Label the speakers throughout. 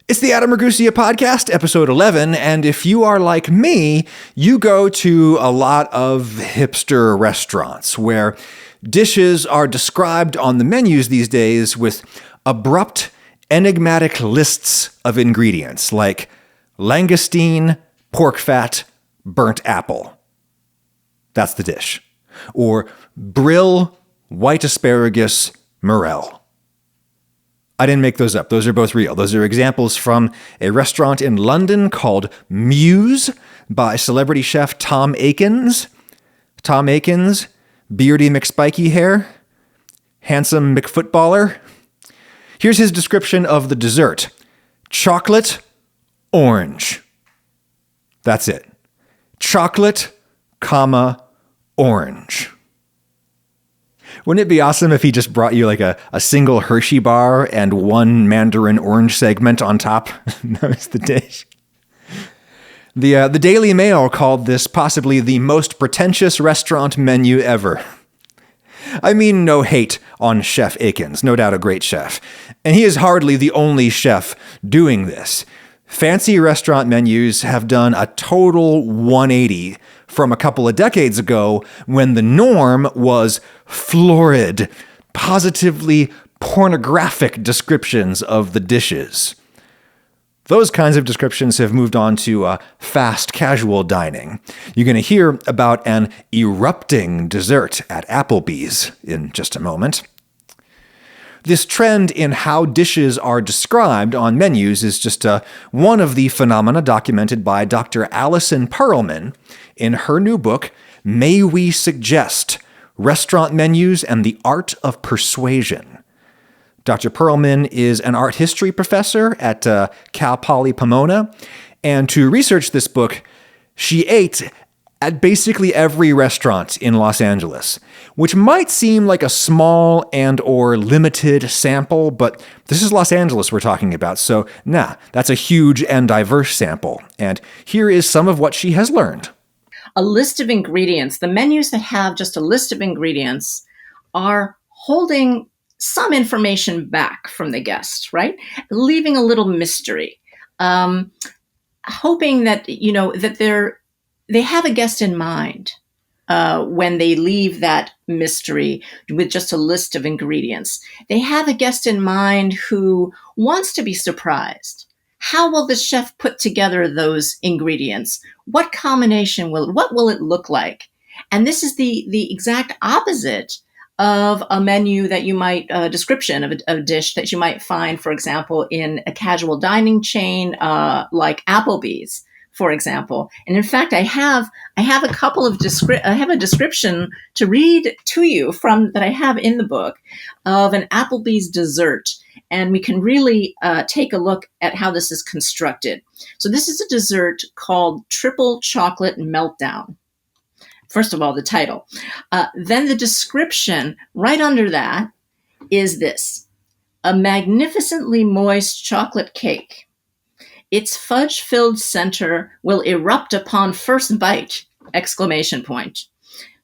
Speaker 1: It's the Adam Ragusea podcast, episode 11, and if you are like me, you go to a lot of hipster restaurants where dishes are described on the menus these days with abrupt, enigmatic lists of ingredients like langoustine, pork fat, burnt apple. That's the dish. Or brill, white asparagus, morel. I didn't make those up. Those are both real. Those are examples from a restaurant in London called Muse by celebrity chef Tom Akins. Tom Akins, beardy McSpiky hair, handsome McFootballer. Here's his description of the dessert. Chocolate, orange. That's it. Chocolate, orange. Wouldn't it be awesome if he just brought you like a single Hershey bar and one mandarin orange segment on top? That was the dish. The Daily Mail called this possibly the most pretentious restaurant menu ever. I mean, no hate on Chef Akins, no doubt a great chef. And he is hardly the only chef doing this. Fancy restaurant menus have done a total 180 from a couple of decades ago when the norm was florid, positively pornographic descriptions of the dishes. Those kinds of descriptions have moved on to fast casual dining. You're going to hear about an erupting dessert at Applebee's in just a moment. This trend in how dishes are described on menus is just one of the phenomena documented by Dr. Alison Pearlman in her new book, May We Suggest? Restaurant Menus and the Art of Persuasion. Dr. Pearlman is an art history professor at Cal Poly Pomona, and to research this book, she ate at basically every restaurant in Los Angeles, which might seem like a small and or limited sample, but this is Los Angeles we're talking about, so that's a huge and diverse sample. And here is some of what she has learned.
Speaker 2: A list of ingredients, the menus that have just a list of ingredients are holding some information back from the guest, right? Leaving a little mystery, hoping that, that they have a guest in mind when they leave that mystery with just a list of ingredients. They have a guest in mind who wants to be surprised. How will the chef put together those ingredients? What combination what will it look like? And this is the exact opposite of a menu that you might, description of a dish that you might find, for example, in a casual dining chain like Applebee's, for example. And in fact, I have a couple of I have a description to read to you from that I have in the book of an Applebee's dessert. And we can really take a look at how this is constructed. So this is a dessert called Triple Chocolate Meltdown. First of all, the title. Then the description right under that is this: a magnificently moist chocolate cake. Its fudge-filled center will erupt upon first bite! Exclamation point.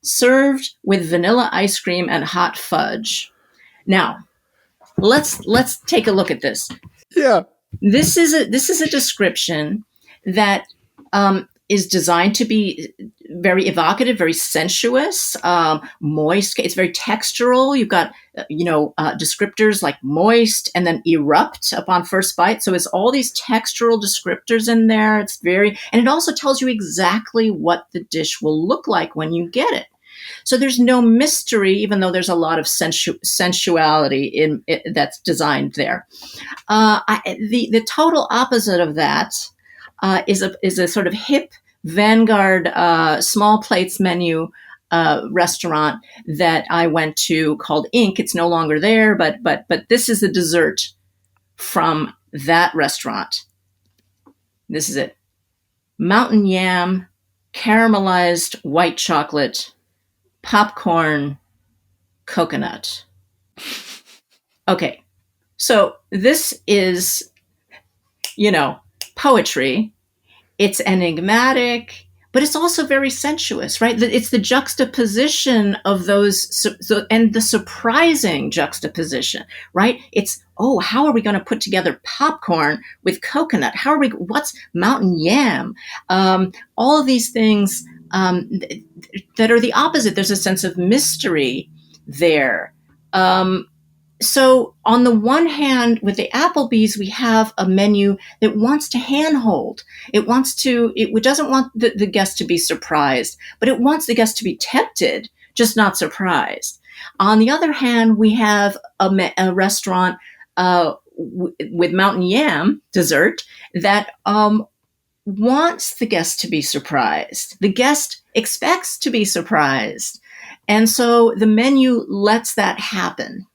Speaker 2: Served with vanilla ice cream and hot fudge. Now, let's take a look at this.
Speaker 1: Yeah.
Speaker 2: This is a description that is designed to be very evocative, very sensuous, moist. It's very textural. You've got, descriptors like moist and then erupt upon first bite. So it's all these textural descriptors in there. And it also tells you exactly what the dish will look like when you get it. So there's no mystery, even though there's a lot of sensuality in it that's designed there. The total opposite of that is a sort of hip vanguard small plates menu restaurant that I went to called Ink. It's no longer there, but this is the dessert from that restaurant. This is it: mountain yam, caramelized white chocolate, popcorn, coconut. Okay, so this is, poetry. It's enigmatic, but it's also very sensuous, right? It's the juxtaposition of those, and the surprising juxtaposition, right? It's, oh, how are we going to put together popcorn with coconut? What's mountain yam? All of these things that are the opposite. There's a sense of mystery there. So on the one hand, with the Applebee's, we have a menu that wants to handhold. It doesn't want the guest to be surprised, but it wants the guest to be tempted, just not surprised. On the other hand, we have a restaurant with mountain yam dessert that wants the guest to be surprised. The guest expects to be surprised. And so the menu lets that happen.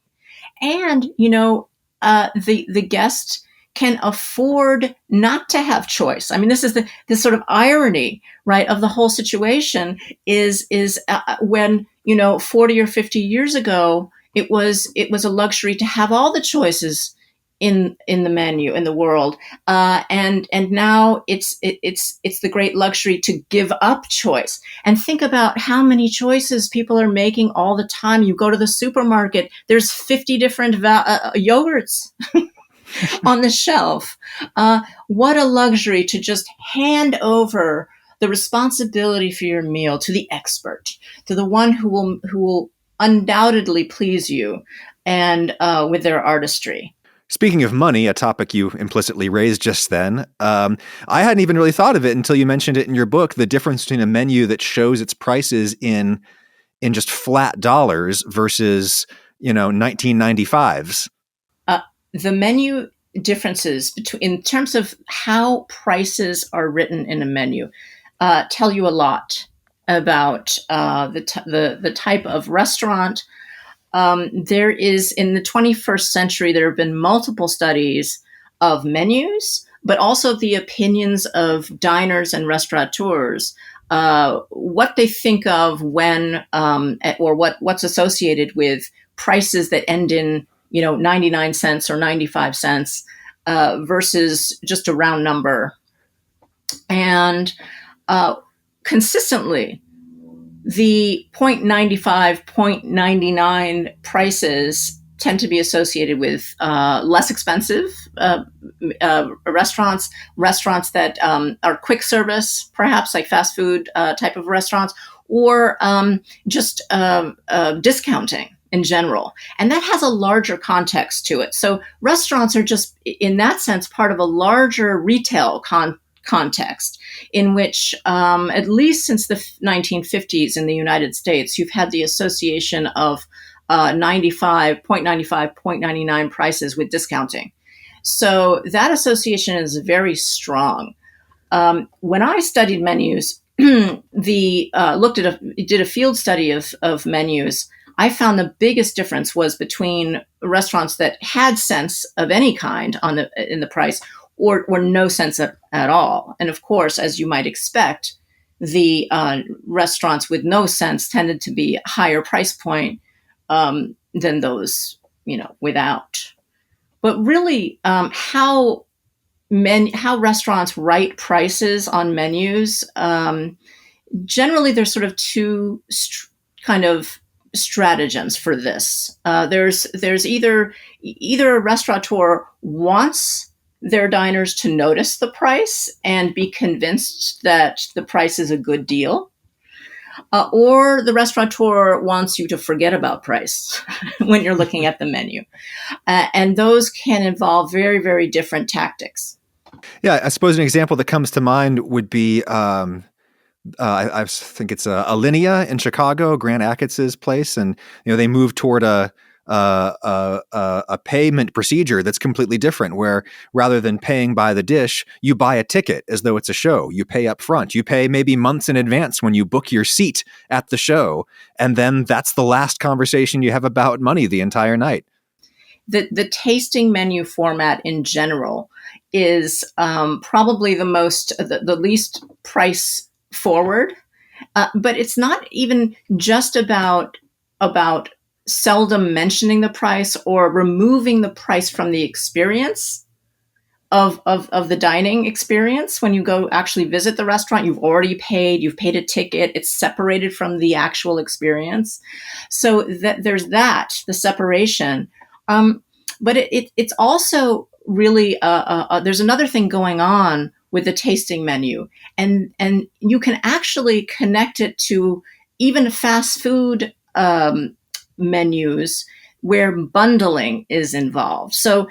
Speaker 2: And, the guest can afford not to have choice. I mean, this is the sort of irony, right, of the whole situation is when, 40 or 50 years ago, it was a luxury to have all the choices in the menu in the world, and now it's the great luxury to give up choice. And think about how many choices people are making all the time. You go to the supermarket, there's 50 different yogurts on the shelf. What a luxury to just hand over the responsibility for your meal to the expert, to the one who will undoubtedly please you and with their artistry.
Speaker 1: Speaking of money, a topic you implicitly raised just then, I hadn't even really thought of it until you mentioned it in your book, the difference between a menu that shows its prices in just flat dollars versus, 1995s.
Speaker 2: The menu differences in terms of how prices are written in a menu tell you a lot about the type of restaurant. There is, in the 21st century, there have been multiple studies of menus, but also the opinions of diners and restaurateurs, what they think of when, or what's associated with prices that end in, 99 cents or 95 cents versus just a round number. And consistently, the 0.95, 0.99 prices tend to be associated with less expensive restaurants that are quick service, perhaps like fast food type of restaurants, or just discounting in general. And that has a larger context to it. So restaurants are just, in that sense, part of a larger retail context in which, at least since the 1950s in the United States, you've had the association of 0.95, 0.99 prices with discounting. So that association is very strong. When I studied menus, did a field study of menus, I found the biggest difference was between restaurants that had sense of any kind in the price, or no sense at all. And of course, as you might expect, the restaurants with no sense tended to be a higher price point than those, without. But really, how restaurants write prices on menus, generally there's sort of two kind of stratagems for this. There's either a restaurateur wants their diners to notice the price and be convinced that the price is a good deal, or the restaurateur wants you to forget about price when you're looking at the menu. And those can involve very, very different tactics.
Speaker 1: Yeah, I suppose an example that comes to mind would be, I think it's Alinea in Chicago, Grant Achatz' place, and they moved toward a payment procedure that's completely different, where rather than paying by the dish, you buy a ticket as though it's a show. You pay up front. You pay maybe months in advance when you book your seat at the show, and then that's the last conversation you have about money the entire night.
Speaker 2: The tasting menu format in general is probably the least price forward, but it's not even just about seldom mentioning the price or removing the price from the experience, of the dining experience. When you go actually visit the restaurant, you've already paid, you've paid a ticket, it's separated from the actual experience. So that there's that, the separation. But it's also really, there's another thing going on with the tasting menu. And you can actually connect it to even fast food menus where bundling is involved. So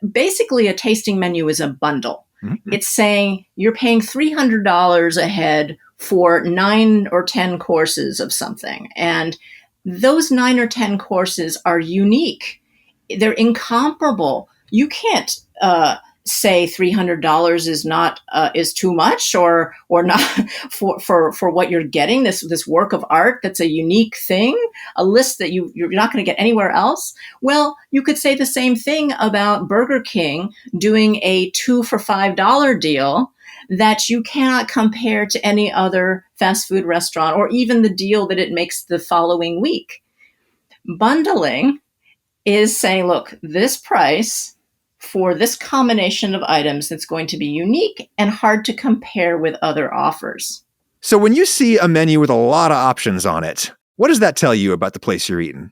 Speaker 2: basically a tasting menu is a bundle. Mm-hmm. It's saying you're paying $300 a head for 9 or 10 courses of something. And those 9 or 10 courses are unique. They're incomparable. You can't say $300 is not is too much or not for what you're getting, this work of art that's a unique thing, a list that you're not going to get anywhere else. Well, you could say the same thing about Burger King doing a 2 for $5 deal that you cannot compare to any other fast food restaurant, or even the deal that it makes the following week. Bundling is saying, look, this price for this combination of items that's going to be unique and hard to compare with other offers.
Speaker 1: So when you see a menu with a lot of options on it, what does that tell you about the place you're eating?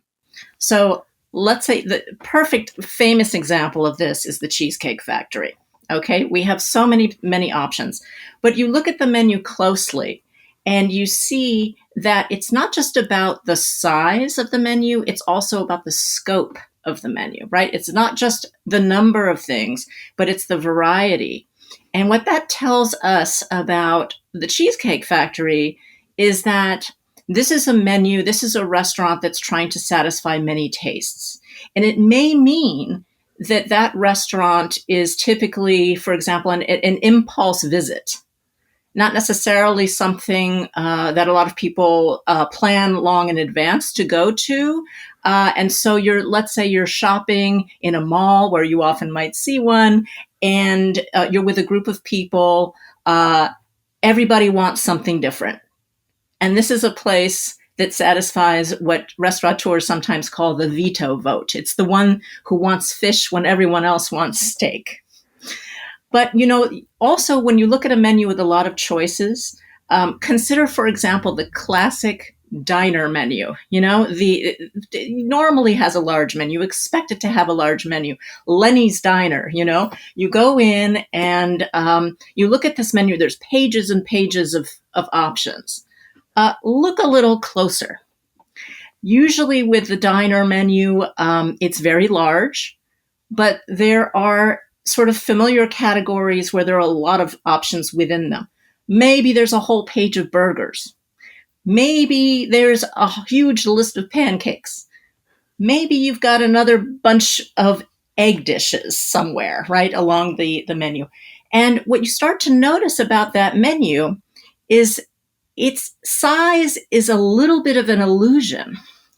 Speaker 2: So let's say the perfect famous example of this is the Cheesecake Factory. Okay, we have so many options, but you look at the menu closely and you see that it's not just about the size of the menu, it's also about the scope of the menu, right? It's not just the number of things, but it's the variety. And what that tells us about the Cheesecake Factory is that this is a menu, this is a restaurant that's trying to satisfy many tastes. And it may mean that restaurant is typically, for example, an impulse visit, not necessarily something that a lot of people plan long in advance to go to. And so let's say you're shopping in a mall where you often might see one, and you're with a group of people. Everybody wants something different. And this is a place that satisfies what restaurateurs sometimes call the veto vote. It's the one who wants fish when everyone else wants steak. But, also when you look at a menu with a lot of choices, consider, for example, the classic diner menu. It normally has a large menu. You expect it to have a large menu. Lenny's Diner, you go in and you look at this menu. There's pages and pages of options. Look a little closer. Usually with the diner menu, it's very large, but there are sort of familiar categories where there are a lot of options within them. Maybe there's a whole page of burgers. Maybe there's a huge list of pancakes. Maybe you've got another bunch of egg dishes somewhere, right, along the menu. And what you start to notice about that menu is its size is a little bit of an illusion,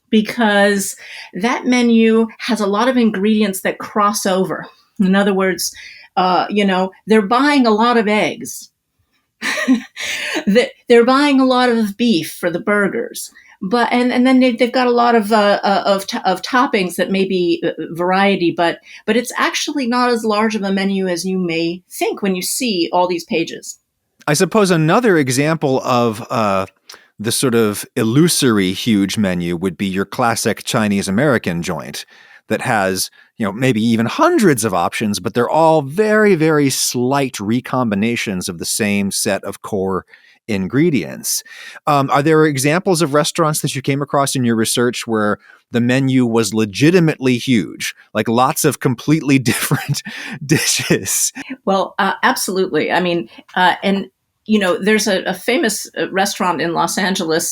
Speaker 2: because that menu has a lot of ingredients that cross over. In other words, they're buying a lot of eggs. They're buying a lot of beef for the burgers, but and then they've got a lot of toppings that may be variety, but it's actually not as large of a menu as you may think when you see all these pages.
Speaker 1: I suppose another example of the sort of illusory huge menu would be your classic Chinese American joint that has, maybe even hundreds of options, but they're all very, very slight recombinations of the same set of core ingredients. Are there examples of restaurants that you came across in your research where the menu was legitimately huge, like lots of completely different dishes?
Speaker 2: Well, absolutely. I mean, and there's a famous restaurant in Los Angeles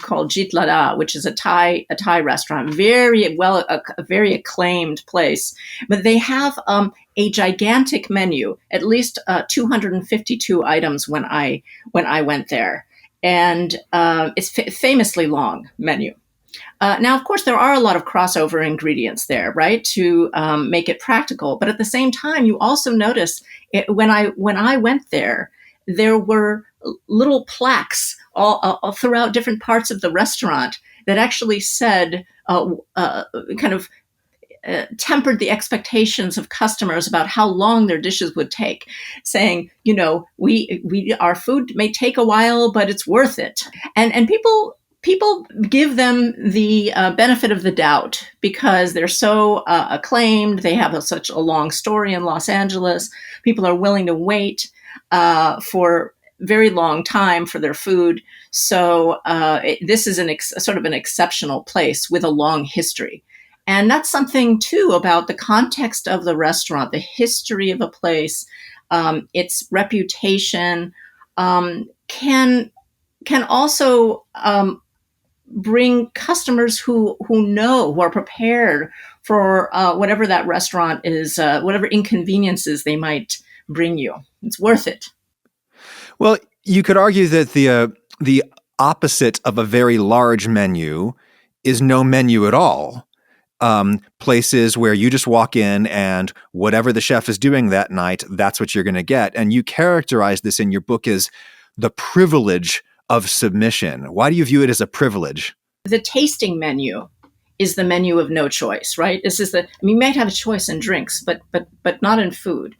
Speaker 2: called Jeet Lada, which is a Thai restaurant, a very acclaimed place. But they have a gigantic menu, at least 252 items when I went there, and it's famously long menu. Now, of course, there are a lot of crossover ingredients there, right, to make it practical. But at the same time, you also notice when I went there, there were little plaques all throughout different parts of the restaurant that actually said kind of tempered the expectations of customers about how long their dishes would take, saying, our food may take a while, but it's worth it. And people give them the benefit of the doubt because they're so acclaimed. They have such a long story in Los Angeles. People are willing to wait for very long time for their food. So this is sort of an exceptional place with a long history. And that's something, too, about the context of the restaurant, the history of a place, its reputation can also bring customers who are prepared for whatever that restaurant is, whatever inconveniences they might bring you. It's worth it.
Speaker 1: Well, you could argue that the opposite of a very large menu is no menu at all. Places where you just walk in and whatever the chef is doing that night, that's what you're going to get. And you characterize this in your book as the privilege of submission. Why do you view it as a privilege?
Speaker 2: The tasting menu is the menu of no choice, right? You might have a choice in drinks, but not in food.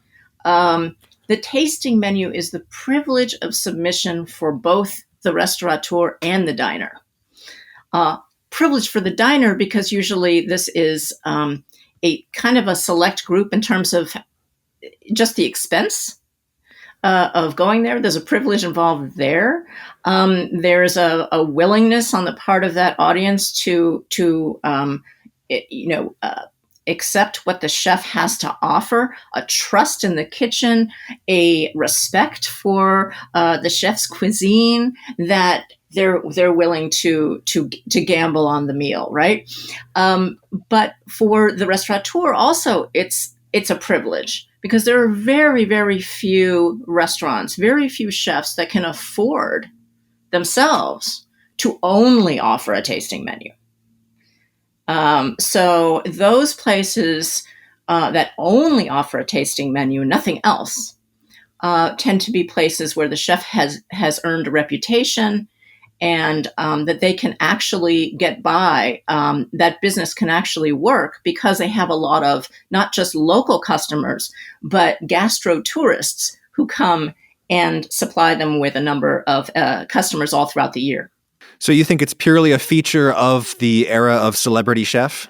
Speaker 2: The tasting menu is the privilege of submission for both the restaurateur and the diner. Privilege for the diner because usually this is a kind of a select group in terms of just the expense of going there. There's a privilege involved there. There's a willingness on the part of that audience to accept what the chef has to offer, a trust in the kitchen, a respect for the chef's cuisine that they're willing to gamble on the meal, right? But for the restaurateur, also it's a privilege because there are very, very few restaurants, very few chefs that can afford themselves to only offer a tasting menu. So those places that only offer a tasting menu, nothing else, tend to be places where the chef has earned a reputation and that they can actually get by, that business can actually work because they have a lot of not just local customers, but gastro tourists who come and supply them with a number of customers all throughout the year.
Speaker 1: So you think it's purely a feature of the era of celebrity chef?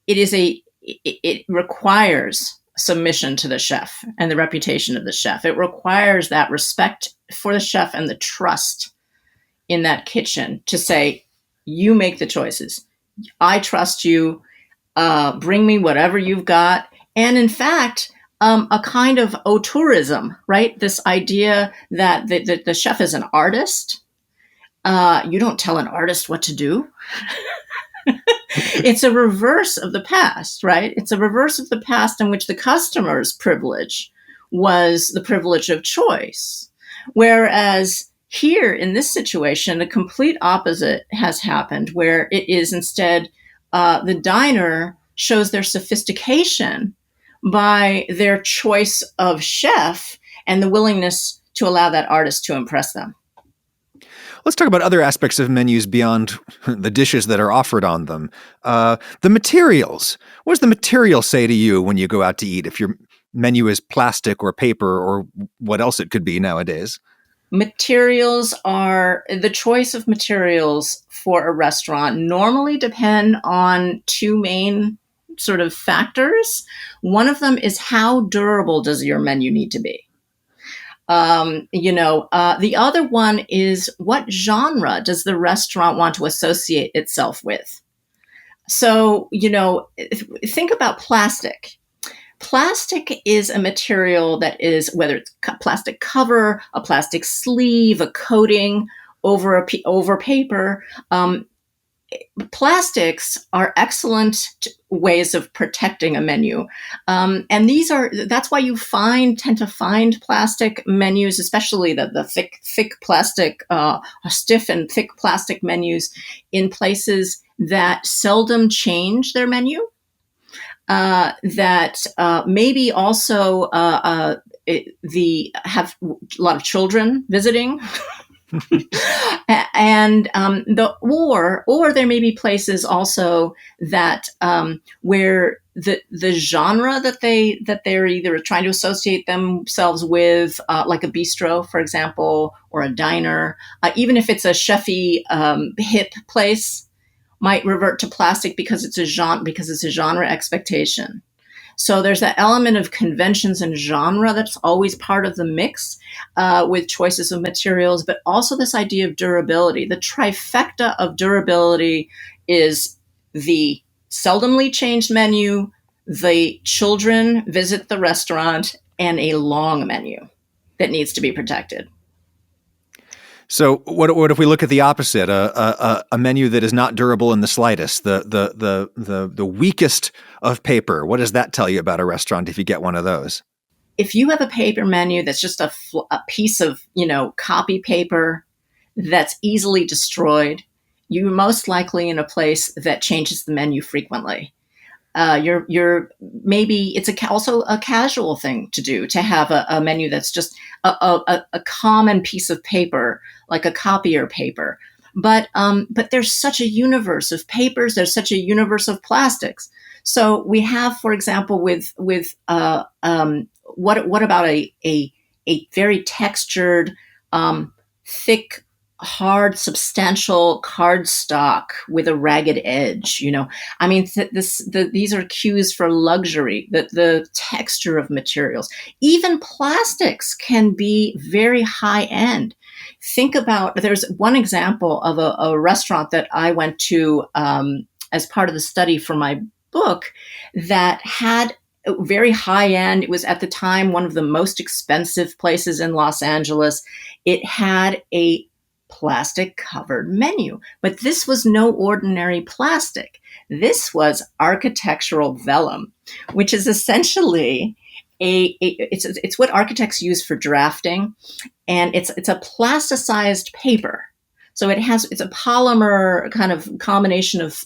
Speaker 2: It requires submission to the chef and the reputation of the chef. It requires that respect for the chef and the trust in that kitchen to say, you make the choices. I trust you. Bring me whatever you've got. And in fact, a kind of auteurism, right? This idea that the chef is an artist. You don't tell an artist what to do. It's a reverse of the past, right? It's a reverse of the past in which the customer's privilege was the privilege of choice. Whereas here in this situation, the complete opposite has happened, where it is instead the diner shows their sophistication by their choice of chef and the willingness to allow that artist to impress them.
Speaker 1: Let's talk about other aspects of menus beyond the dishes that are offered on them. The materials. What does the material say to you when you go out to eat, if your menu is plastic or paper or what else it could be nowadays?
Speaker 2: Materials are the choice of materials for a restaurant normally depend on two main sort of factors. One of them is how durable does your menu need to be? The other one is what genre does the restaurant want to associate itself with? So, think about plastic. Plastic is a material that is, whether it's plastic cover, a plastic sleeve, a coating over paper. Plastics are excellent ways of protecting a menu. And that's why you tend to find plastic menus, especially the thick plastic, stiff and thick plastic menus in places that seldom change their menu. That maybe also have a lot of children visiting. And or there may be places also that where the genre that they're either trying to associate themselves with, like a bistro, for example, or a diner, even if it's a chefy hip place, might revert to plastic because it's a genre expectation. So there's that element of conventions and genre that's always part of the mix with choices of materials, but also this idea of durability. The trifecta of durability is the seldomly changed menu, the children visit the restaurant, and a long menu that needs to be protected.
Speaker 1: So what if we look at the opposite, a menu that is not durable in the slightest, the weakest of paper? What does that tell you about a restaurant if you get one of those?
Speaker 2: If you have a paper menu that's just a piece of, copy paper that's easily destroyed, you're most likely in a place that changes the menu frequently. You're maybe it's also a casual thing to do, to have a menu that's just a common piece of paper, like a copier paper. But there's such a universe of papers. There's such a universe of plastics. So we have, for example, with what about a very textured, thick, hard, substantial cardstock with a ragged edge? I mean, these are cues for luxury. The texture of materials, even plastics, can be very high end. Think about, there's one example of a restaurant that I went to as part of the study for my book that had very high end. It was at the time one of the most expensive places in Los Angeles. It had a plastic covered menu, but this was no ordinary plastic. This was architectural vellum, which is essentially it's what architects use for drafting, and it's a plasticized paper. So it's a polymer kind of combination of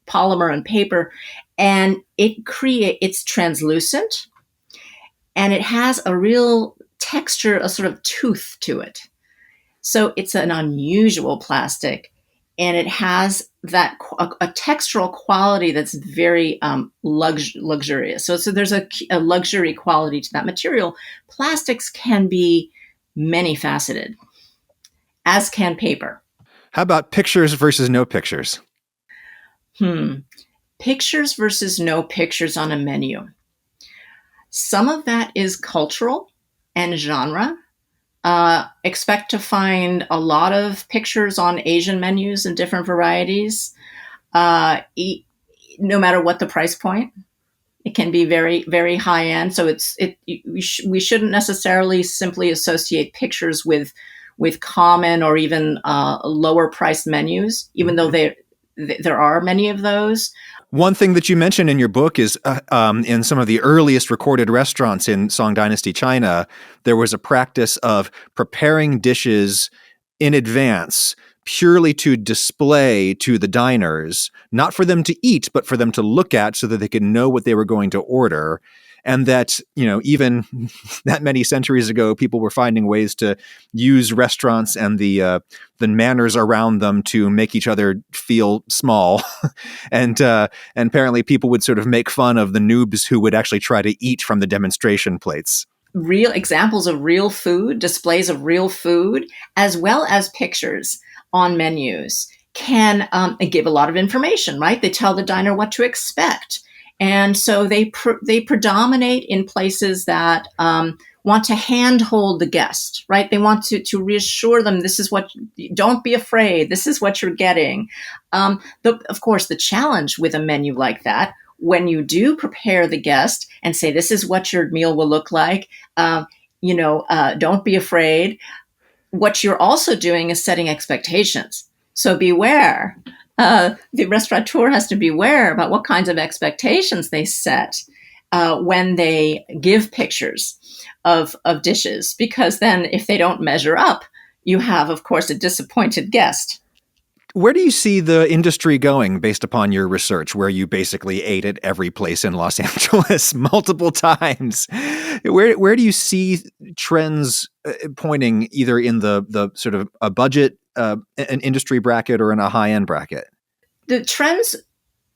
Speaker 2: polymer and paper, and it's translucent, and it has a real texture, a sort of tooth to it. So it's an unusual plastic, and it has that a textural quality that's very luxurious. So there's a luxury quality to that material. Plastics can be many faceted, as can paper.
Speaker 1: How about pictures versus no pictures?
Speaker 2: Pictures versus no pictures on a menu. Some of that is cultural and genre. Expect to find a lot of pictures on Asian menus in different varieties, no matter what the price point. It can be very, very high end. So we shouldn't necessarily simply associate pictures with common or even lower priced menus, even though there are many of those.
Speaker 1: One thing that you mentioned in your book is in some of the earliest recorded restaurants in Song Dynasty China, there was a practice of preparing dishes in advance purely to display to the diners, not for them to eat, but for them to look at so that they could know what they were going to order. And that, even that many centuries ago, people were finding ways to use restaurants and the manners around them to make each other feel small. And apparently people would sort of make fun of the noobs who would actually try to eat from the demonstration plates.
Speaker 2: Real examples of real food, displays of real food, as well as pictures on menus can give a lot of information, right? They tell the diner what to expect. And so they predominate in places that want to handhold the guest, right? They want to reassure them, don't be afraid, this is what you're getting. Of course, the challenge with a menu like that, when you do prepare the guest and say, this is what your meal will look like, don't be afraid. What you're also doing is setting expectations. So beware. The restaurateur has to beware about what kinds of expectations they set when they give pictures of dishes, because then if they don't measure up, you have, of course, a disappointed guest.
Speaker 1: Where do you see the industry going based upon your research, where you basically ate at every place in Los Angeles multiple times? Where do you see trends pointing, either in the sort of a budget, an industry bracket, or in a high-end bracket?
Speaker 2: The trends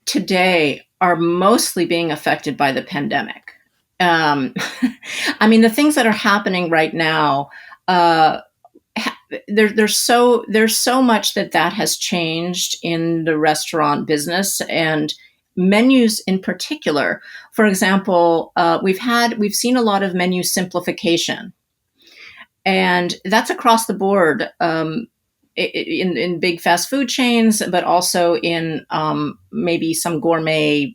Speaker 2: today are mostly being affected by the pandemic. I mean, the things that are happening right now, there's so much that has changed in the restaurant business, and menus in particular. For example, we've seen a lot of menu simplification, and that's across the board. In big fast food chains, but also in maybe some gourmet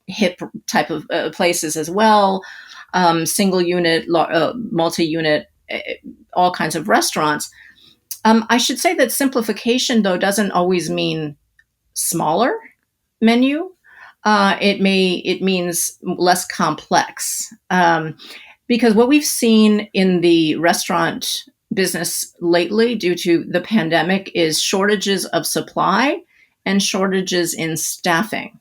Speaker 2: hip type of places as well, single unit, multi-unit, all kinds of restaurants. I should say that simplification, though, doesn't always mean smaller menu. It means less complex, because what we've seen in the restaurant business lately, due to the pandemic, is shortages of supply and shortages in staffing.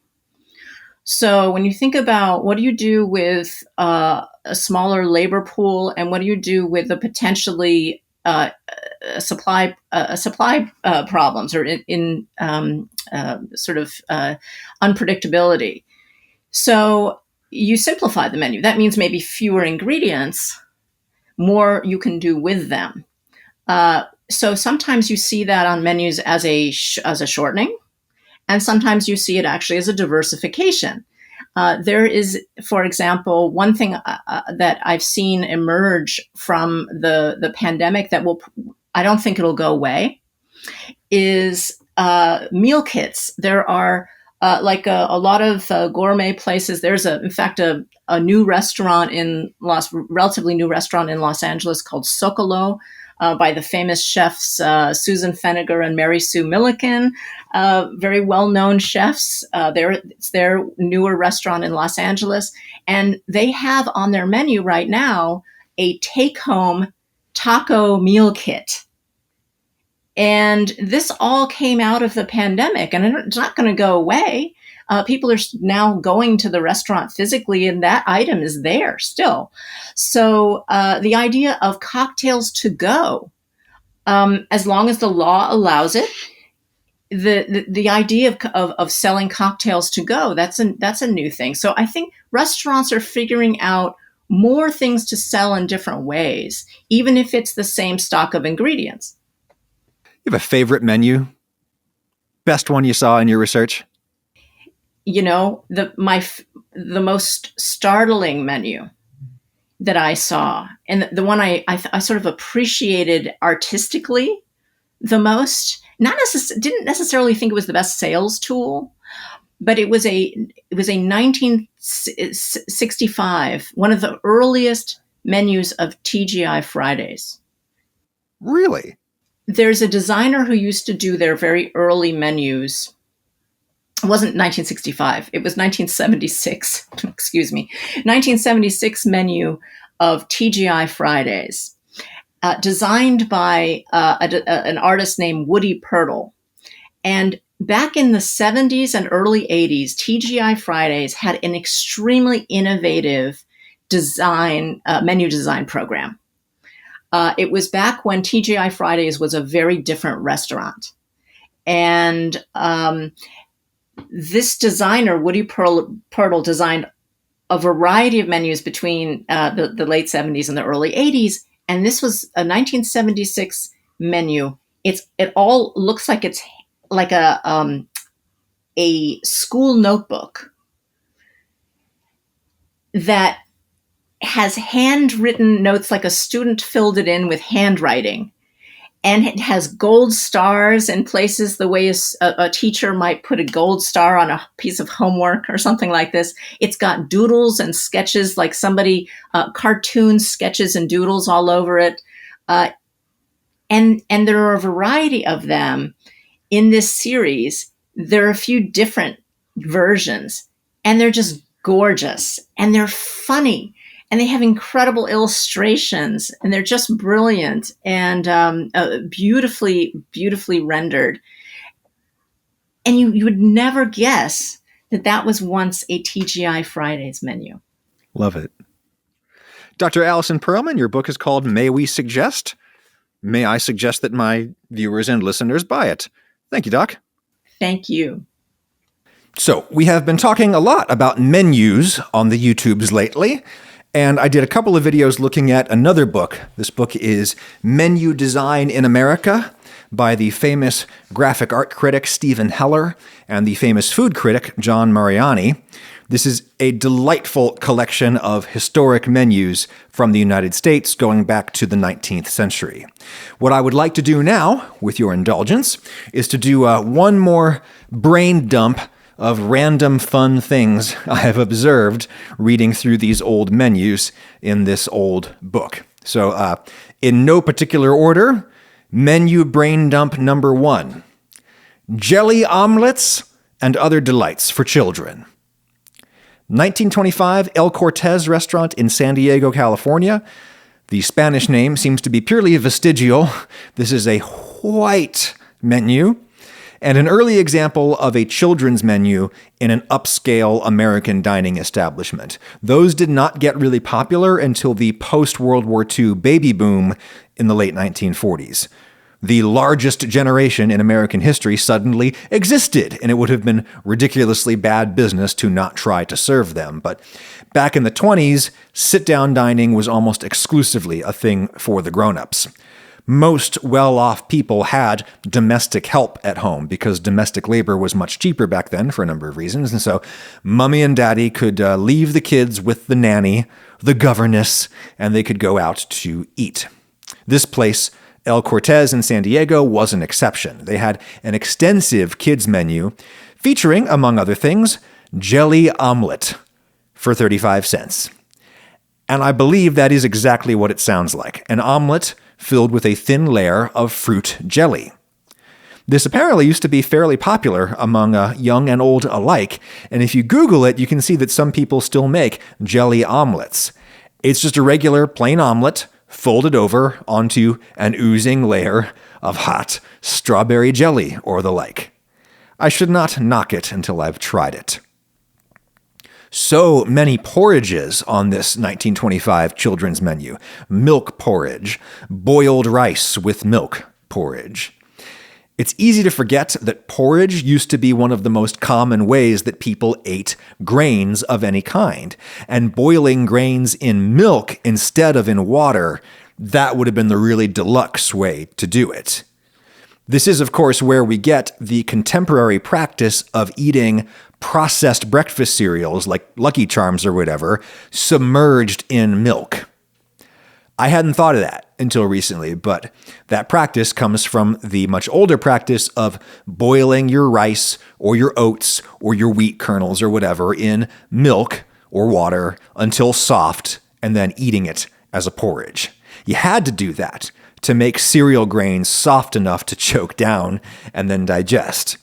Speaker 2: So when you think about what do you do with a smaller labor pool, and what do you do with the potentially supply problems, or in sort of unpredictability. So you simplify the menu. That means maybe fewer ingredients, more you can do with them. So sometimes you see that on menus as a shortening, and sometimes you see it actually as a diversification. There is, for example, one thing that I've seen emerge from the pandemic that I don't think it'll go away, is meal kits. There are like a lot of gourmet places. There's in fact, a new restaurant relatively new restaurant in Los Angeles called Socolo, by the famous chefs Susan Feniger and Mary Sue Milliken, very well-known chefs. It's their newer restaurant in Los Angeles, and they have on their menu right now a take-home taco meal kit. And this all came out of the pandemic, and it's not going to go away. People are now going to the restaurant physically, and that item is there still. So the idea of cocktails to go, as long as the law allows it, the idea of selling cocktails to go, that's a new thing. So I think restaurants are figuring out more things to sell in different ways, even if it's the same stock of ingredients.
Speaker 1: You have a favorite menu? Best one you saw in your research?
Speaker 2: You know, the most startling menu that I saw, and the one I sort of appreciated artistically the most, didn't necessarily think it was the best sales tool, but it was a 1965, one of the earliest menus of TGI Fridays.
Speaker 1: Really?
Speaker 2: There's a designer who used to do their very early menus. It wasn't 1965. It was 1976. Excuse me. 1976 menu of TGI Fridays, designed by an artist named Woody Purtle. And back in the 70s and early 80s, TGI Fridays had an extremely innovative menu design program. It was back when TGI Fridays was a very different restaurant. And this designer, Woody Purtle, designed a variety of menus between the late 70s and the early 80s. And this was a 1976 menu. It all looks like it's like a school notebook that has handwritten notes, like a student filled it in with handwriting. And it has gold stars in places the way a teacher might put a gold star on a piece of homework or something like this. It's got doodles and sketches, like somebody, cartoon sketches and doodles all over it. And there are a variety of them in this series. There are a few different versions, and they're just gorgeous, and they're funny. And they have incredible illustrations, and they're just brilliant and beautifully, beautifully rendered. And you would never guess that that was once a TGI Fridays menu.
Speaker 1: Love it. Dr. Allison Pearlman, your book is called May We Suggest? May I suggest that my viewers and listeners buy it? Thank you, Doc.
Speaker 2: Thank you.
Speaker 1: So, we have been talking a lot about menus on the YouTubes lately, and I did a couple of videos looking at another book. This book is Menu Design in America by the famous graphic art critic Stephen Heller and the famous food critic John Mariani. This is a delightful collection of historic menus from the United States going back to the 19th century. What I would like to do now, with your indulgence, is to do one more brain dump of random fun things I have observed reading through these old menus in this old book. So, in no particular order, menu brain dump number 1. Jelly omelets and other delights for children. 1925 El Cortez restaurant in San Diego, California. The Spanish name seems to be purely vestigial. This is a white menu and an early example of a children's menu in an upscale American dining establishment. Those did not get really popular until the post-World War II baby boom in the late 1940s. The largest generation in American history suddenly existed, and it would have been ridiculously bad business to not try to serve them. But back in the 20s, sit-down dining was almost exclusively a thing for the grown-ups. Most well-off people had domestic help at home because domestic labor was much cheaper back then for a number of reasons. And so mommy and daddy could leave the kids with the nanny, the governess, and they could go out to eat. This place, El Cortez in San Diego, was an exception. They had an extensive kids menu featuring, among other things, jelly omelet for 35 cents. And I believe that is exactly what it sounds like, an omelet filled with a thin layer of fruit jelly. This apparently used to be fairly popular among young and old alike, and if you Google it, you can see that some people still make jelly omelets. It's just a regular plain omelet folded over onto an oozing layer of hot strawberry jelly or the like. I should not knock it until I've tried it. So many porridges on this 1925 children's menu. Milk porridge, boiled rice with milk porridge. It's easy to forget that porridge used to be one of the most common ways that people ate grains of any kind. And boiling grains in milk instead of in water, that would have been the really deluxe way to do it. This is, of course, where we get the contemporary practice of eating processed breakfast cereals like Lucky Charms or whatever, submerged in milk. I hadn't thought of that until recently, but that practice comes from the much older practice of boiling your rice or your oats or your wheat kernels or whatever in milk or water until soft and then eating it as a porridge. You had to do that to make cereal grains soft enough to choke down and then digest.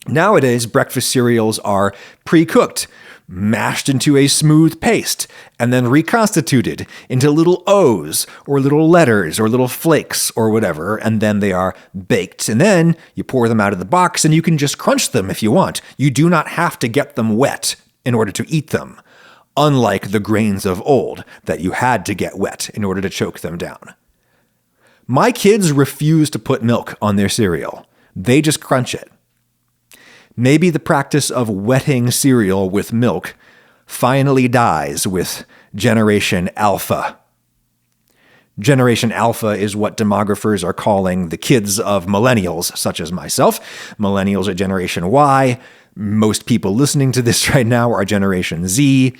Speaker 1: Nowadays, breakfast cereals are pre-cooked, mashed into a smooth paste, and then reconstituted into little O's or little letters or little flakes or whatever, and then they are baked. And then you pour them out of the box and you can just crunch them if you want. You do not have to get them wet in order to eat them, unlike the grains of old that you had to get wet in order to choke them down. My kids refuse to put milk on their cereal. They just crunch it. Maybe the practice of wetting cereal with milk finally dies with Generation Alpha. Generation Alpha is what demographers are calling the kids of millennials, such as myself. Millennials are Generation Y. Most people listening to this right now are Generation Z,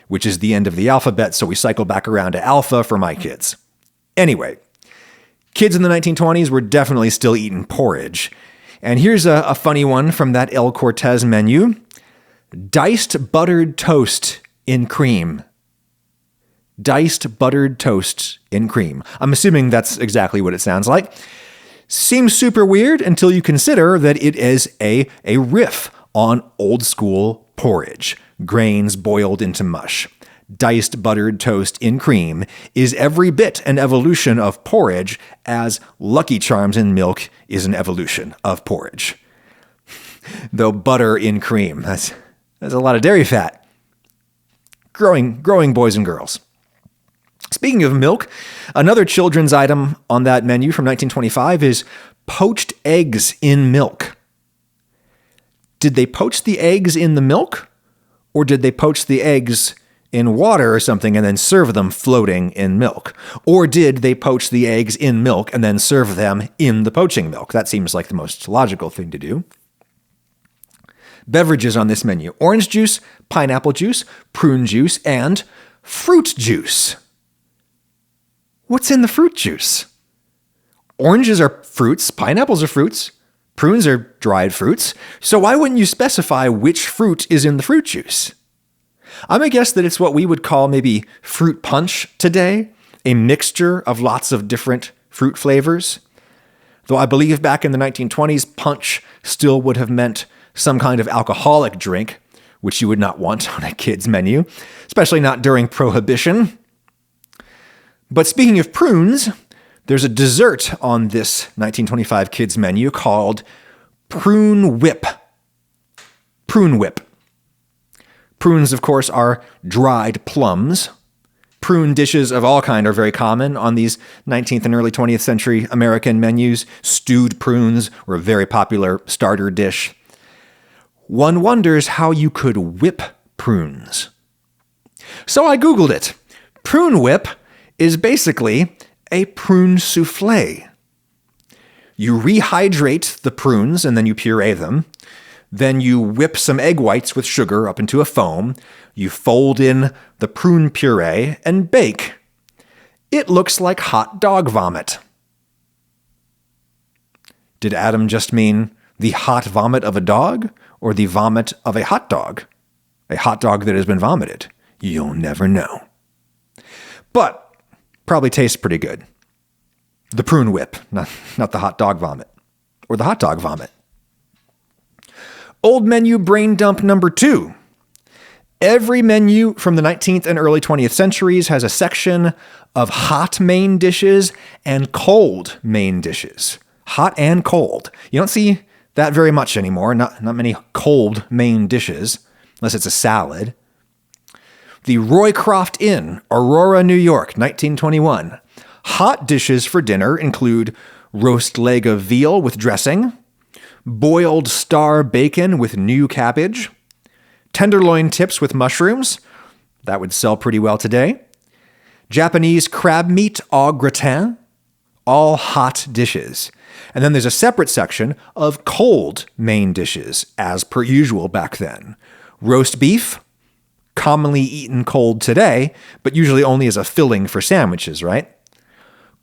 Speaker 1: which is the end of the alphabet, so we cycle back around to Alpha for my kids. Anyway, kids in the 1920s were definitely still eating porridge. And here's a funny one from that El Cortez menu. Diced buttered toast in cream. Diced buttered toast in cream. I'm assuming that's exactly what it sounds like. Seems super weird until you consider that it is a riff on old school porridge, grains boiled into mush. Diced buttered toast in cream is every bit an evolution of porridge as Lucky Charms in milk is an evolution of porridge. though butter in cream. That's a lot of dairy fat. Growing boys and girls. Speaking of milk, another children's item on that menu from 1925 is poached eggs in milk. Did they poach the eggs in the milk? Or did they poach the eggs in water or something and then serve them floating in milk? Or did they poach the eggs in milk and then serve them in the poaching milk? That seems like the most logical thing to do. Beverages on this menu: orange juice, pineapple juice, prune juice, and fruit juice. What's in the fruit juice? Oranges are fruits, pineapples are fruits, prunes are dried fruits, so why wouldn't you specify which fruit is in the fruit juice? I'm going to guess that it's what we would call maybe fruit punch today, a mixture of lots of different fruit flavors. Though I believe back in the 1920s, punch still would have meant some kind of alcoholic drink, which you would not want on a kid's menu, especially not during Prohibition. But speaking of prunes, there's a dessert on this 1925 kids menu called prune whip. Prune whip. Prunes, of course, are dried plums. Prune dishes of all kind are very common on these 19th and early 20th century American menus. Stewed prunes were a very popular starter dish. One wonders how you could whip prunes. So I Googled it. Prune whip is basically a prune souffle. You rehydrate the prunes and then you puree them. Then you whip some egg whites with sugar up into a foam. You fold in the prune puree and bake. It looks like hot dog vomit. Did Adam just mean the hot vomit of a dog or the vomit of a hot dog? A hot dog that has been vomited. You'll never know. But probably tastes pretty good. The prune whip, not the hot dog vomit. Or the hot dog vomit. Old menu brain dump number 2. Every menu from the 19th and early 20th centuries has a section of hot main dishes and cold main dishes. Hot and cold. You don't see that very much anymore. Not many cold main dishes, unless it's a salad. The Roycroft Inn, Aurora, New York, 1921. Hot dishes for dinner include roast leg of veal with dressing, boiled star bacon with new cabbage, tenderloin tips with mushrooms. That would sell pretty well today. Japanese crab meat au gratin. All hot dishes. And then there's a separate section of cold main dishes, as per usual back then. Roast beef, commonly eaten cold today, but usually only as a filling for sandwiches, right?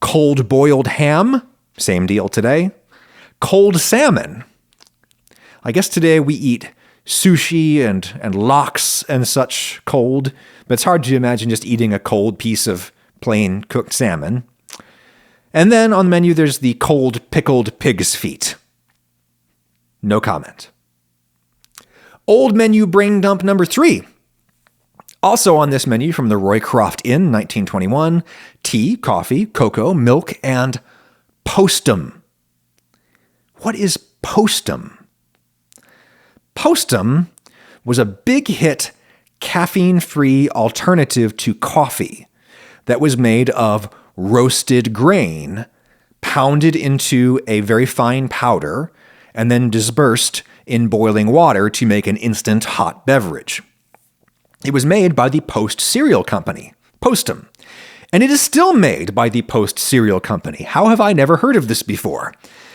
Speaker 1: Cold boiled ham, same deal today. Cold salmon. I guess today we eat sushi and lox and such cold, but it's hard to imagine just eating a cold piece of plain cooked salmon. And then on the menu, there's the cold pickled pig's feet. No comment. Old menu brain dump number 3. Also on this menu from the Roycroft Inn, 1921, tea, coffee, cocoa, milk, and postum. What is postum? Postum was a big hit caffeine-free alternative to coffee that was made of roasted grain, pounded into a very fine powder, and then dispersed in boiling water to make an instant hot beverage. It was made by the Post Cereal Company, Postum, and it is still made by the Post Cereal Company. How have I never heard of this before?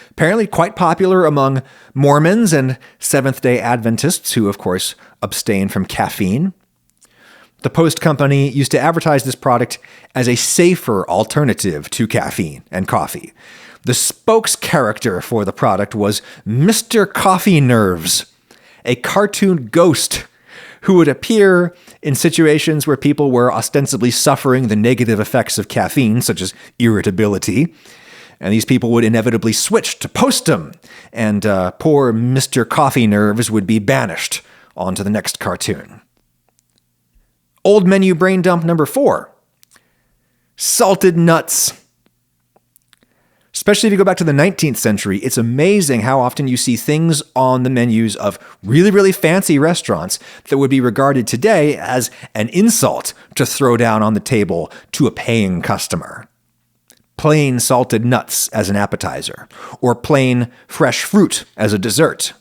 Speaker 1: Apparently quite popular among Mormons and Seventh-day Adventists who, of course, abstain from caffeine. The Post Company used to advertise this product as a safer alternative to caffeine and coffee. The spokes character for the product was Mr. Coffee Nerves, a cartoon ghost who would appear in situations where people were ostensibly suffering the negative effects of caffeine, such as irritability. And these people would inevitably switch to Postum, and poor Mr. Coffee Nerves would be banished onto the next cartoon. Old menu brain dump number 4. Salted nuts. Especially if you go back to the 19th century, it's amazing how often you see things on the menus of really, really fancy restaurants that would be regarded today as an insult to throw down on the table to a paying customer. Plain salted nuts as an appetizer, or plain fresh fruit as a dessert.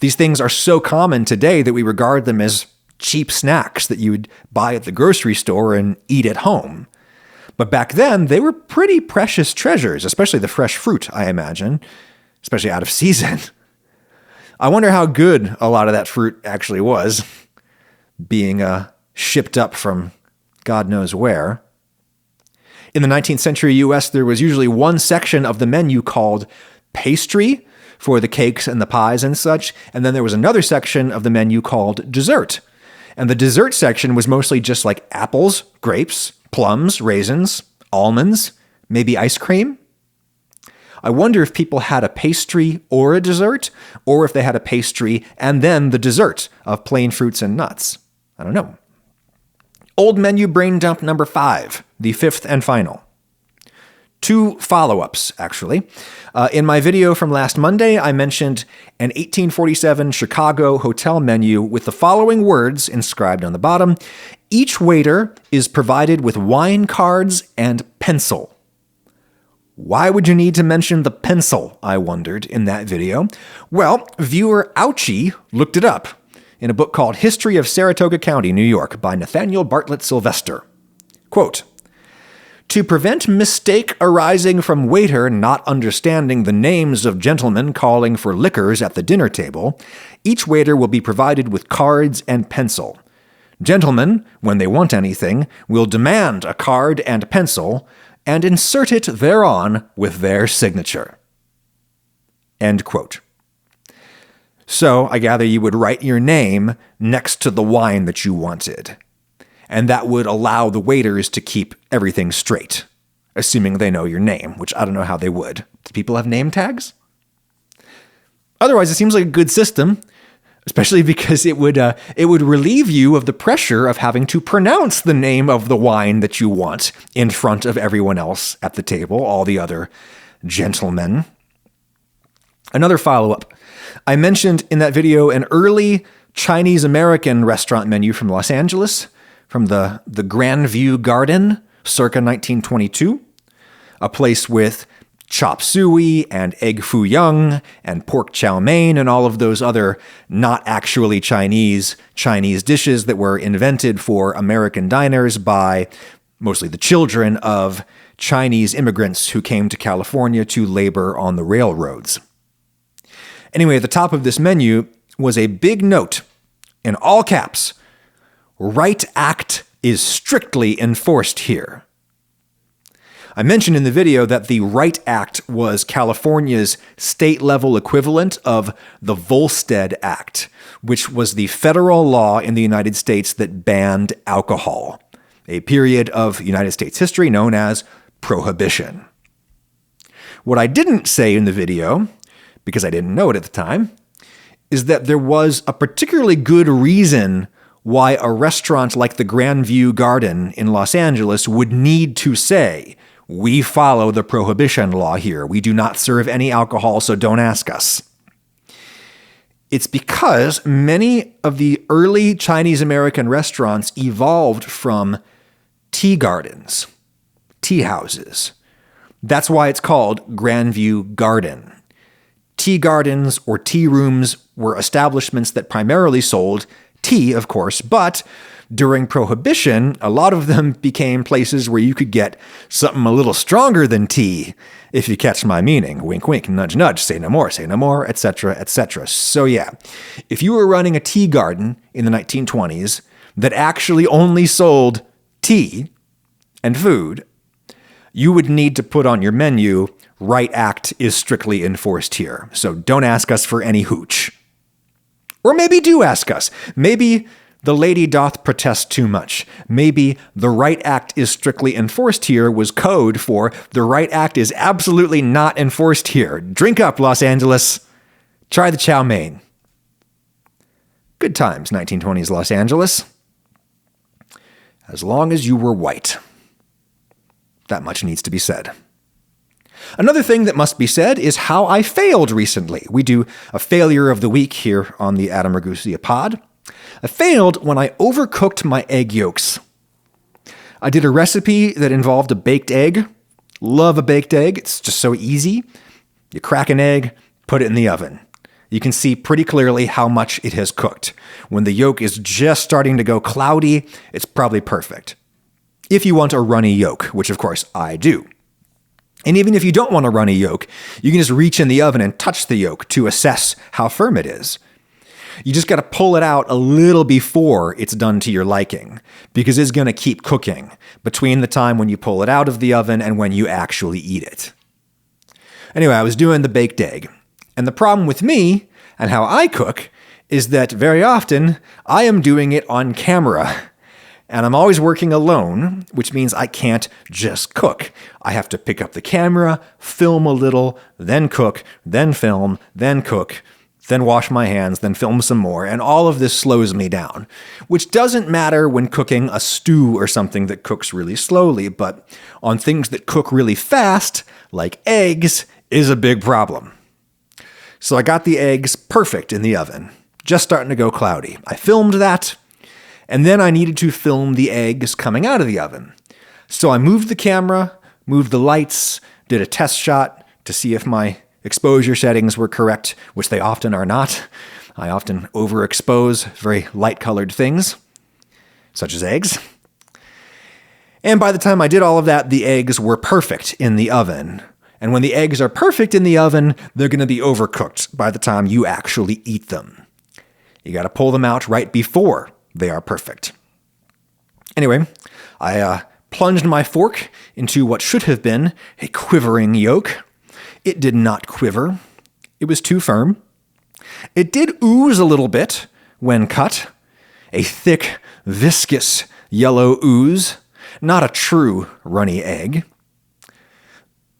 Speaker 1: These things are so common today that we regard them as cheap snacks that you would buy at the grocery store and eat at home. But back then, they were pretty precious treasures, especially the fresh fruit, I imagine, especially out of season. I wonder how good a lot of that fruit actually was, being shipped up from God knows where. In the 19th century US, there was usually one section of the menu called pastry for the cakes and the pies and such, and then there was another section of the menu called dessert. And the dessert section was mostly just like apples, grapes, plums, raisins, almonds, maybe ice cream. I wonder if people had a pastry or a dessert, or if they had a pastry and then the dessert of plain fruits and nuts. I don't know. Old menu brain dump number 5, the fifth and final. 2 follow-ups, actually. In my video from last Monday, I mentioned an 1847 Chicago hotel menu with the following words inscribed on the bottom. Each waiter is provided with wine cards and pencil. Why would you need to mention the pencil, I wondered, in that video? Well, viewer Ouchie looked it up in a book called History of Saratoga County, New York, by Nathaniel Bartlett Sylvester. Quote, to prevent mistake arising from waiter not understanding the names of gentlemen calling for liquors at the dinner table, each waiter will be provided with cards and pencil. Gentlemen, when they want anything, will demand a card and pencil and insert it thereon with their signature. End quote. So I gather you would write your name next to the wine that you wanted. And that would allow the waiters to keep everything straight, assuming they know your name, which I don't know how they would. Do people have name tags? Otherwise, it seems like a good system, especially because it would relieve you of the pressure of having to pronounce the name of the wine that you want in front of everyone else at the table, all the other gentlemen. Another follow-up. I mentioned in that video an early Chinese-American restaurant menu from Los Angeles, from the Grandview Garden, circa 1922, a place with chop suey and egg foo young and pork chow mein and all of those other not actually Chinese dishes that were invented for American diners by mostly the children of Chinese immigrants who came to California to labor on the railroads. Anyway, at the top of this menu was a big note in all caps. Right act is strictly enforced here. I mentioned in the video that the Right Act was California's state-level equivalent of the Volstead Act, which was the federal law in the United States that banned alcohol, a period of United States history known as Prohibition. What I didn't say in the video, because I didn't know it at the time, is that there was a particularly good reason why a restaurant like the Grandview Garden in Los Angeles would need to say, we follow the prohibition law here. We do not serve any alcohol, so don't ask us. It's because many of the early Chinese-American restaurants evolved from tea gardens, tea houses. That's why it's called Grandview Garden. Tea gardens or tea rooms were establishments that primarily sold tea, of course, but during Prohibition, a lot of them became places where you could get something a little stronger than tea, if you catch my meaning. Wink, wink, nudge, nudge, say no more, etc., etc. So yeah, if you were running a tea garden in the 1920s that actually only sold tea and food, you would need to put on your menu, Right Act is strictly enforced here, so don't ask us for any hooch. Or maybe do ask us. Maybe the lady doth protest too much. Maybe the Right Act is strictly enforced here was code for the Right Act is absolutely not enforced here. Drink up, Los Angeles. Try the chow mein. Good times, 1920s Los Angeles. As long as you were white. That much needs to be said. Another thing that must be said is how I failed recently. We do a failure of the week here on the Adam Ragusea pod. I failed when I overcooked my egg yolks. I did a recipe that involved a baked egg. Love a baked egg. It's just so easy. You crack an egg, put it in the oven. You can see pretty clearly how much it has cooked. When the yolk is just starting to go cloudy, it's probably perfect. If you want a runny yolk, which of course I do. And even if you don't want a runny yolk, you can just reach in the oven and touch the yolk to assess how firm it is. You just got to pull it out a little before it's done to your liking, because it's going to keep cooking between the time when you pull it out of the oven and when you actually eat it. Anyway, I was doing the baked egg. And the problem with me and how I cook is that very often I am doing it on camera. And I'm always working alone, which means I can't just cook. I have to pick up the camera, film a little, then cook, then film, then cook, then wash my hands, then film some more. And all of this slows me down, which doesn't matter when cooking a stew or something that cooks really slowly, but on things that cook really fast, like eggs, is a big problem. So I got the eggs perfect in the oven, just starting to go cloudy. I filmed that, and then I needed to film the eggs coming out of the oven. So I moved the camera, moved the lights, did a test shot to see if my exposure settings were correct, which they often are not. I often overexpose very light-colored things, such as eggs. And by the time I did all of that, the eggs were perfect in the oven. And when the eggs are perfect in the oven, they're going to be overcooked by the time you actually eat them. You got to pull them out right before they are perfect. Anyway, I plunged my fork into what should have been a quivering yolk. It did not quiver. It was too firm. It did ooze a little bit when cut. A thick, viscous yellow ooze. Not a true runny egg.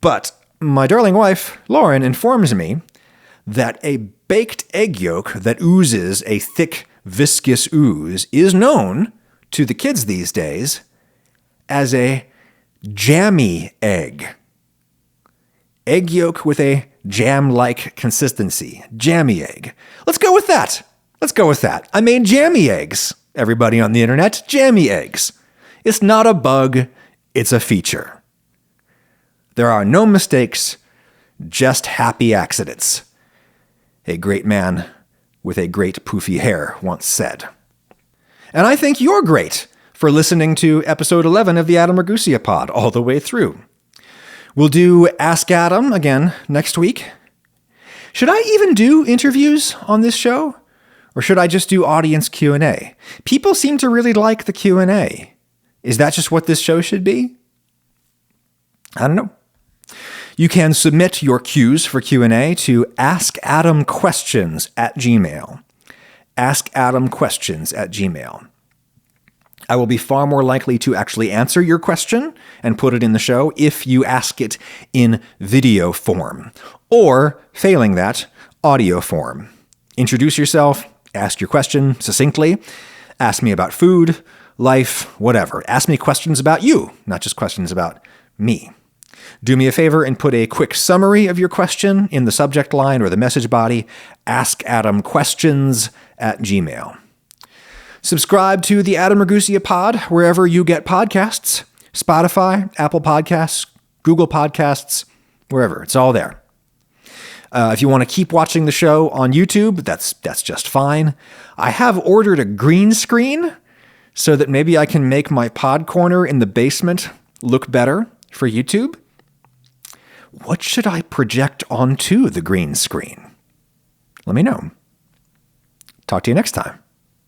Speaker 1: But my darling wife, Lauren, informs me that a baked egg yolk that oozes a thick, viscous ooze is known to the kids these days as a jammy egg. Egg yolk with a jam-like consistency. Jammy egg. Let's go with that. I made jammy eggs, everybody on the internet. Jammy eggs. It's not a bug, it's a feature. There are no mistakes, just happy accidents. A great man with a great poofy hair once said. And I think you're great for listening to episode 11 of the Adam Ragusea pod all the way through. We'll do Ask Adam again next week. Should I even do interviews on this show? Or should I just do audience Q&A? People seem to really like the Q&A. Is that just what this show should be? I don't know. You can submit your cues for Q&A to askadamquestions@gmail.com. askadamquestions@gmail.com. I will be far more likely to actually answer your question and put it in the show if you ask it in video form, or, failing that, audio form. Introduce yourself, ask your question succinctly, ask me about food, life, whatever. Ask me questions about you, not just questions about me. Do me a favor and put a quick summary of your question in the subject line or the message body, askadamquestions@gmail.com. Subscribe to the Adam Ragusea pod wherever you get podcasts. Spotify, Apple Podcasts, Google Podcasts, wherever. It's all there. If you want to keep watching the show on YouTube, that's just fine. I have ordered a green screen so that maybe I can make my pod corner in the basement look better for YouTube. What should I project onto the green screen? Let me know. Talk to you next time.